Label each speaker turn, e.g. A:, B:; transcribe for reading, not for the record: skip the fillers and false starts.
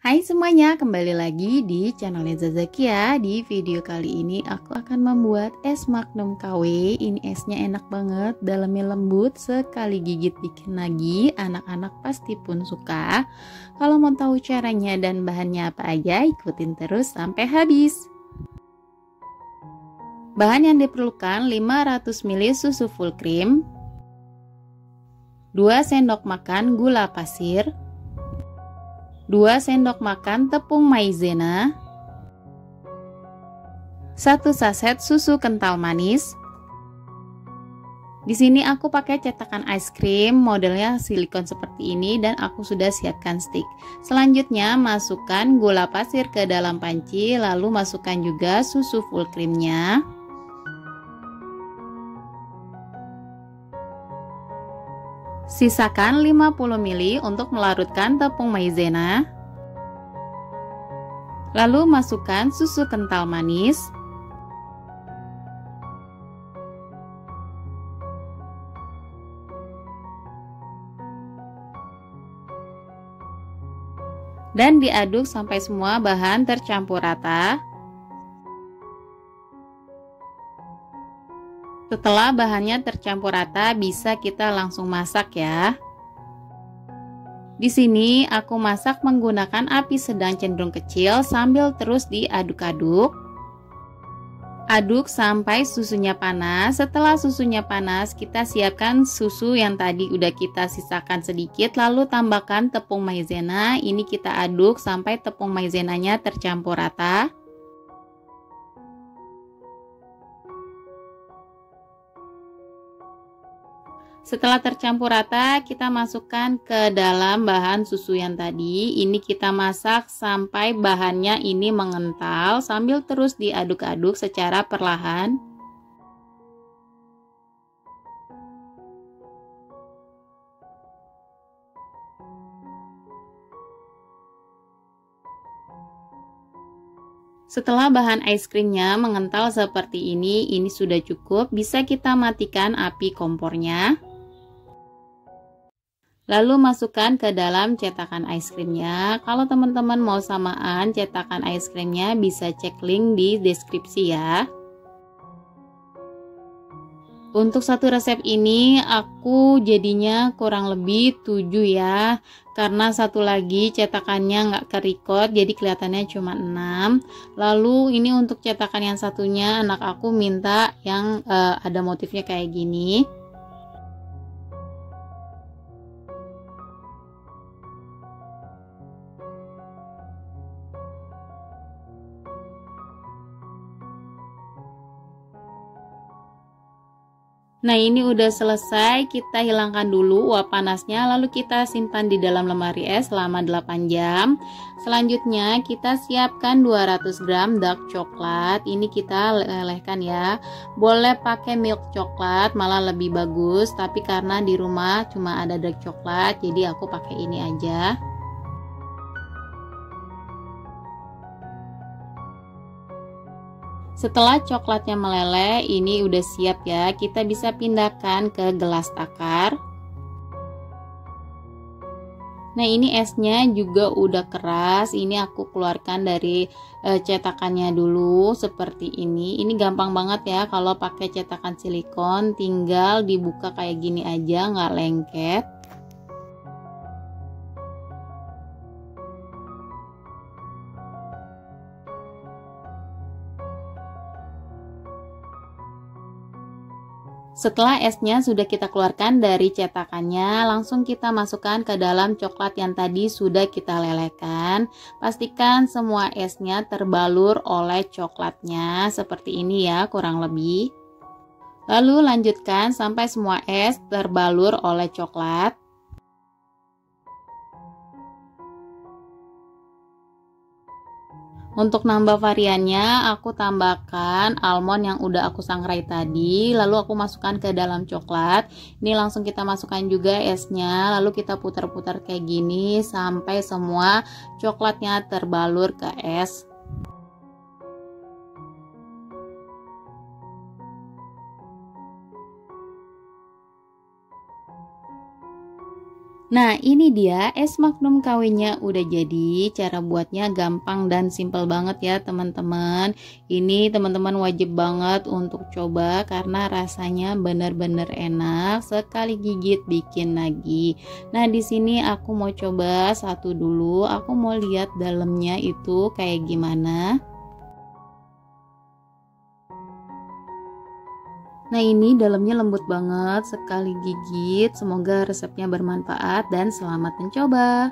A: Hai semuanya, kembali lagi di channelnya Zazakia. Di video kali ini aku akan membuat es Magnum KW. Ini esnya enak banget, dalamnya lembut, sekali gigit bikin lagi. Anak-anak pasti pun suka. Kalau mau tahu caranya dan bahannya apa aja, ikutin terus sampai habis. Bahan yang diperlukan 500 ml susu full cream, 2 sendok makan gula pasir, 2 sendok makan tepung maizena, 1 saset susu kental manis. Di sini aku pakai cetakan es krim modelnya silikon seperti ini dan aku sudah siapkan stik. Selanjutnya masukkan gula pasir ke dalam panci, lalu masukkan juga susu full creamnya. Sisakan 50 ml untuk melarutkan tepung maizena. Lalu masukkan susu kental manis. Dan diaduk sampai semua bahan tercampur rata. Setelah bahannya tercampur rata, bisa kita langsung masak ya. Di sini aku masak menggunakan api sedang cenderung kecil sambil terus diaduk-aduk. Aduk sampai susunya panas. Setelah susunya panas, kita siapkan susu yang tadi udah kita sisakan sedikit, lalu tambahkan tepung maizena. Ini kita aduk sampai tepung maizenanya tercampur rata. Setelah tercampur rata, kita masukkan ke dalam bahan susu yang tadi. Ini kita masak sampai bahannya ini mengental sambil terus diaduk-aduk secara perlahan. Setelah bahan es krimnya mengental seperti ini sudah cukup. Bisa kita matikan api kompornya. Lalu masukkan ke dalam cetakan es krimnya. Kalau teman-teman mau samaan cetakan es krimnya, bisa cek link di deskripsi ya. Untuk satu resep ini aku jadinya kurang lebih 7 ya, karena satu lagi cetakannya nggak kerikot jadi kelihatannya cuma 6. Lalu ini untuk cetakan yang satunya anak aku minta yang ada motifnya kayak gini. Nah, ini udah selesai, kita hilangkan dulu uap panasnya, lalu kita simpan di dalam lemari es selama 8 jam. Selanjutnya kita siapkan 200 gram dark coklat. Ini kita lelehkan ya. Boleh pakai milk coklat, malah lebih bagus, tapi karena di rumah cuma ada dark coklat, jadi aku pakai ini aja. Setelah coklatnya meleleh, ini udah siap ya. Kita bisa pindahkan ke gelas takar. Nah, ini esnya juga udah keras. Ini aku keluarkan dari cetakannya dulu seperti ini. Ini gampang banget ya kalau pakai cetakan silikon, tinggal dibuka kayak gini aja, nggak lengket. Setelah esnya sudah kita keluarkan dari cetakannya, langsung kita masukkan ke dalam coklat yang tadi sudah kita lelehkan. Pastikan semua esnya terbalur oleh coklatnya, seperti ini ya kurang lebih. Lalu lanjutkan sampai semua es terbalur oleh coklat. Untuk nambah variannya, aku tambahkan almond yang udah aku sangrai tadi, lalu aku masukkan ke dalam coklat. Ini langsung kita masukkan juga esnya, lalu kita putar-putar kayak gini sampai semua coklatnya terbalur ke es. Nah, ini dia es Magnum KW-nya udah jadi. Cara buatnya gampang dan simpel banget ya, teman-teman. Ini teman-teman wajib banget untuk coba karena rasanya bener-bener enak. Sekali gigit bikin lagi. Nah, di sini aku mau coba satu dulu. Aku mau lihat dalamnya itu kayak gimana. Nah, ini dalamnya lembut banget, sekali gigit. Semoga resepnya bermanfaat dan selamat mencoba.